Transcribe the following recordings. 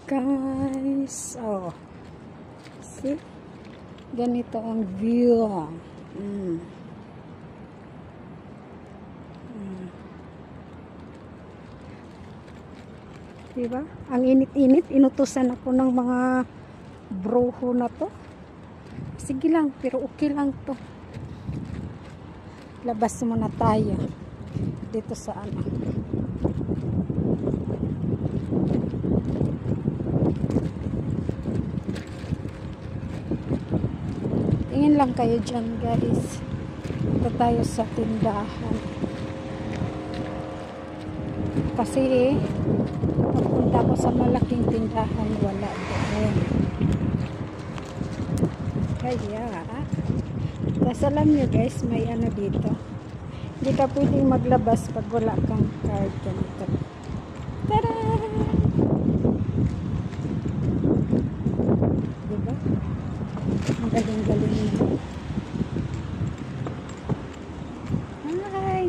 Guys, oh, see, ganito ang view. Diba? Ang init-init, inutusan ako ng mga broho na to. Sige lang, pero okay lang to. Labas muna tayo dito sa ano. Tingin lang kayo dyan, guys. Ito tayo sa tindahan. Kasi papunta ko sa malaking tindahan, wala doon. Kaya tapos alam nyo guys, may ano dito, hindi ka pwedeng maglabas pag wala kang card. Ganito. Tada! Diba? Ang galing-galing na. Hi!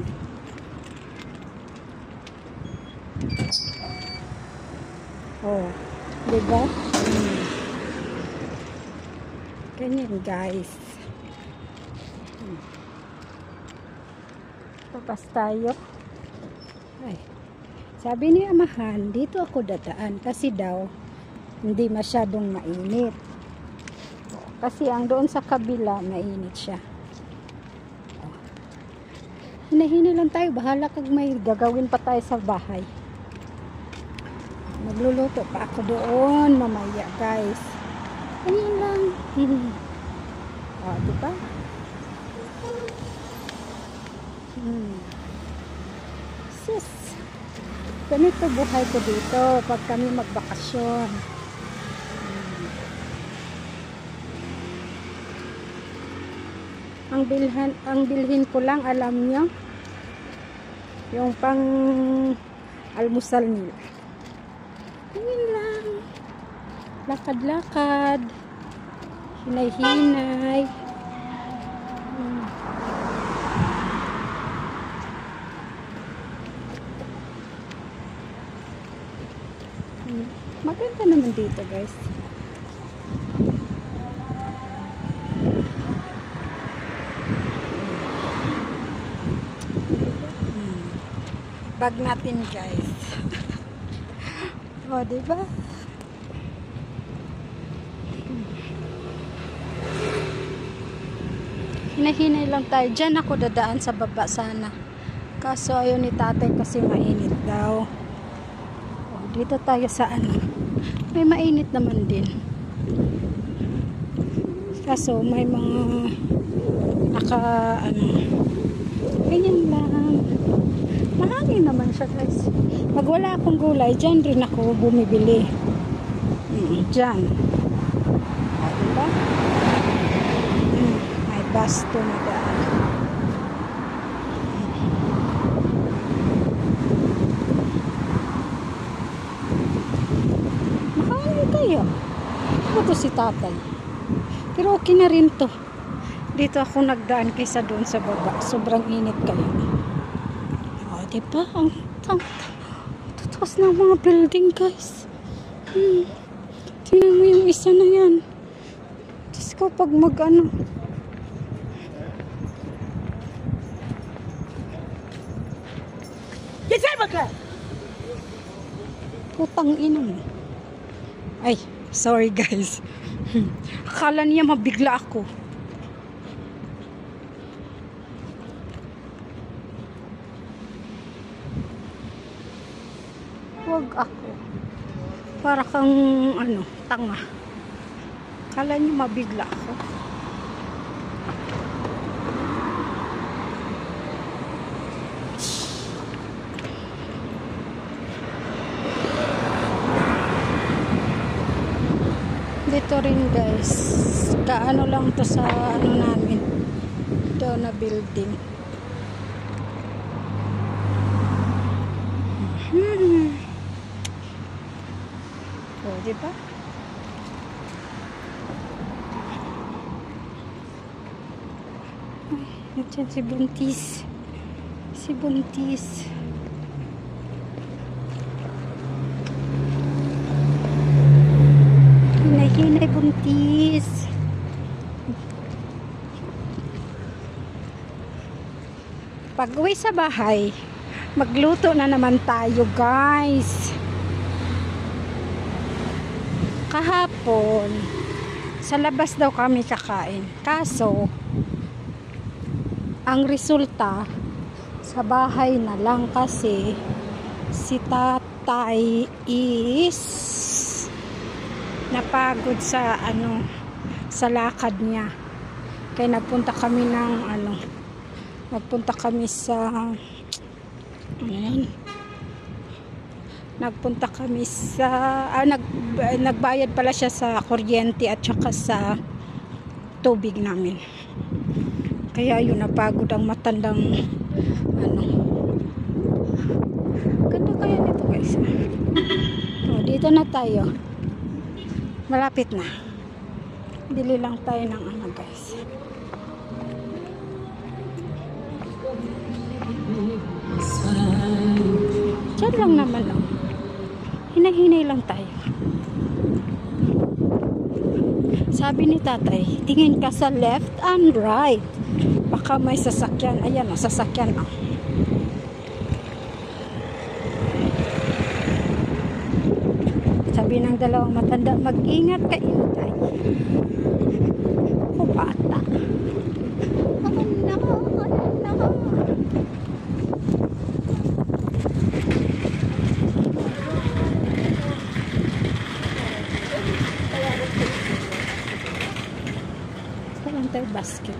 Oh, diba? Ganyan guys. Papas tayo. Ay. Sabi ni amahan, dito ako dadaan kasi daw hindi masyadong mainit. Kasi ang doon sa kabila mainit siya. Hinahinay lang tayo, bahala kag may gagawin pa tayo sa bahay. Magluluto pa ako doon mamaya guys. Ayan lang. Oh, diba? Sis. Ganito buhay ko dito pag kami magbakasyon. Ang bilhin ko lang, alam nyo, yung pang almusal nila. Ayan lang. Lakad-lakad. Hinay-hinay. Maganda naman dito guys. Bag natin guys. O, diba? Hinahinay lang tayo. Diyan ako dadaan sa baba sana. Kaso ayaw ni tatay kasi mainit daw. O, dito tayo sa ano. May mainit naman din. Kaso may mga ganyan lang. Mahangin naman siya guys. Pag wala akong gulay, dyan rin ako bumibili. Dyan. O, diba? May basto na daan. Mahangin kayo. Ano to si tatay? Pero okay na rin to. Dito ako nagdaan kaysa doon sa baba. Sobrang init kayo. O, diba? Ang tatas ng mga building, guys. Tingnan mo yung isa na yan. Diyos ko, pag mag-ano. Putang ina mo. Ay, sorry guys. Akala niya mabigla ako. Huwag ako. Para kang ano, tanga. Akala niya mabigla ako. Dito rin guys, kaano lang to sa ano namin, ito na building. O, diba? Ay, nandiyan si Buntis. Si Buntis. nanay buntis. Pag uwi sa bahay, magluto na naman tayo, guys. Kahapon, sa labas daw kami kakain. Kaso, ang resulta, sa bahay na lang kasi si tatay is napagod sa sa lakad niya. Kaya nagpunta kami sa nagbayad pala siya sa kuryente at saka sa tubig namin. Kaya yun, napagod ang matandang ganda kaya nito, guys. Dito na tayo, malapit na. Bili lang tayo ng guys. Diyan lang naman, hinay-hinay lang tayo. Sabi ni tatay, tingin ka sa left and right, baka may sasakyan. Ayan, sasakyan. Sabi ng dalawang matanda, mag-ingat ka, Inday. O bata. Basket.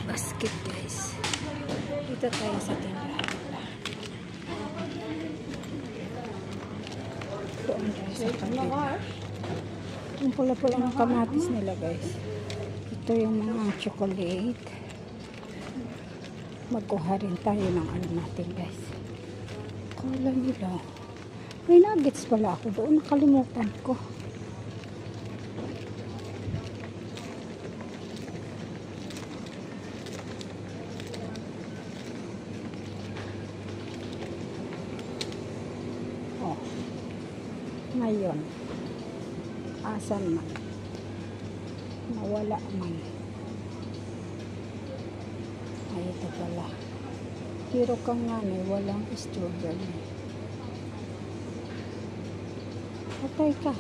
Basket, guys. Dito tayo sa tindahan. Doon tayo sa kabila. Yung pula-pula ng kamatis nila, guys. Ito yung mga chocolate. Magkuha rin tayo ng natin, guys. Kala nila. May nuggets pala ako doon. Nakalimutan ko. Ngayon. Asan man? Nawala man. Ay, ito pala. Pero kang nanay, walang strawberry. Okay ka.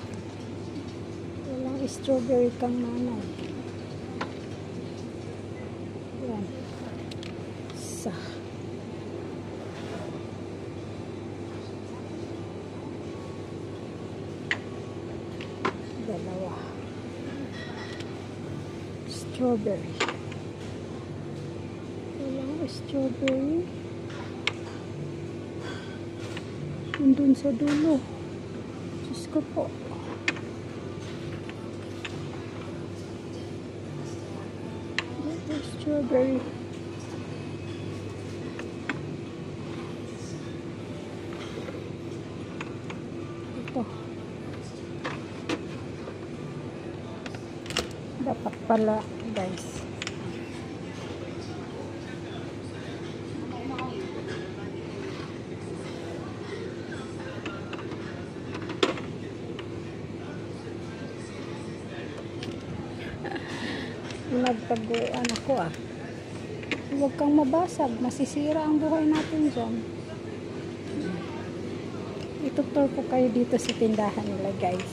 Walang strawberry kang nanay. Yan. Isa. Dalawa. Strawberry. Walang strawberry. Nandun sa dulo. Diyos ko po. Ito, strawberry. Ito. Dapat pala, guys. Nagtaguan ako huwag kang mabasag, masisira ang buhay natin dyan. Itutur ko kayo dito sa tindahan nila, guys.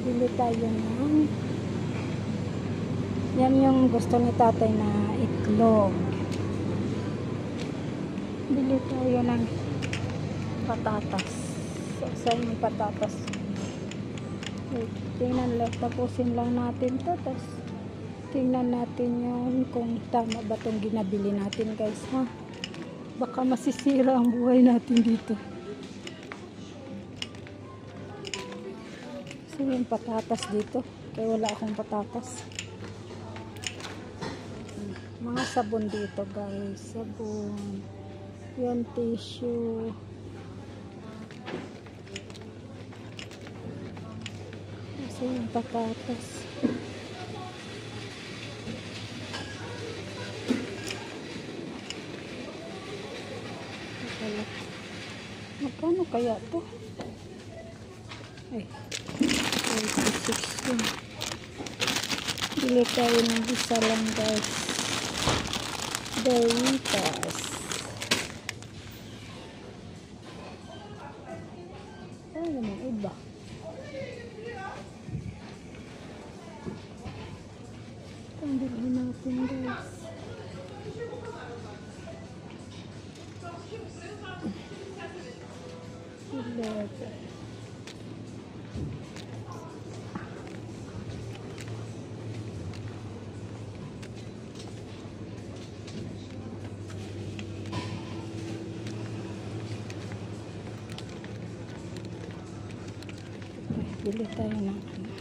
Bili tayo ng yan yung gusto ni tatay na itlog. Bili tayo ng patatas. Saan yung patatas? Wait, tingnan lang, tapusin lang natin to, tapos tingnan natin yung kung tama ba itong ginabili natin, guys, ha? Baka masisira ang buhay natin dito. Kasi yung patatas dito. Kaya wala akong patatas. Mga sabon dito guys. Sabon. Yan tissue. Kasi yung patatas. Magkano kaya to? Ay, 86 yun. Bili tayo ng isa lang guys. Doritos. Ay, yung iba. Ang bilhin natin guys. Bili tayo ng ano.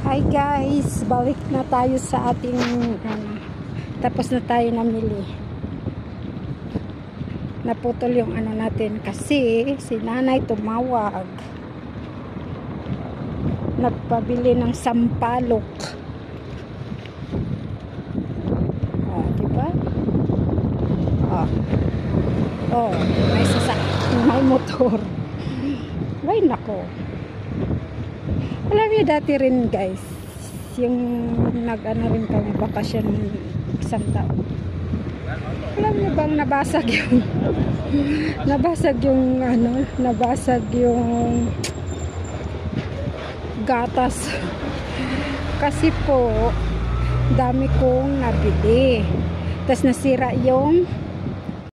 Hi guys, balik na tayo sa ating tapos na tayo namili. Naputol yung ano natin kasi si nanay tumawag. Nagpabili ng sampalok. Diba? May motor. Ay nako. Alam niyo dati rin guys, yung nag-ano rin kami bakasyon isang taon. Alam niyo bang nabasag yung gatas. Kasi po dami kong nabili. Tapos nasira yung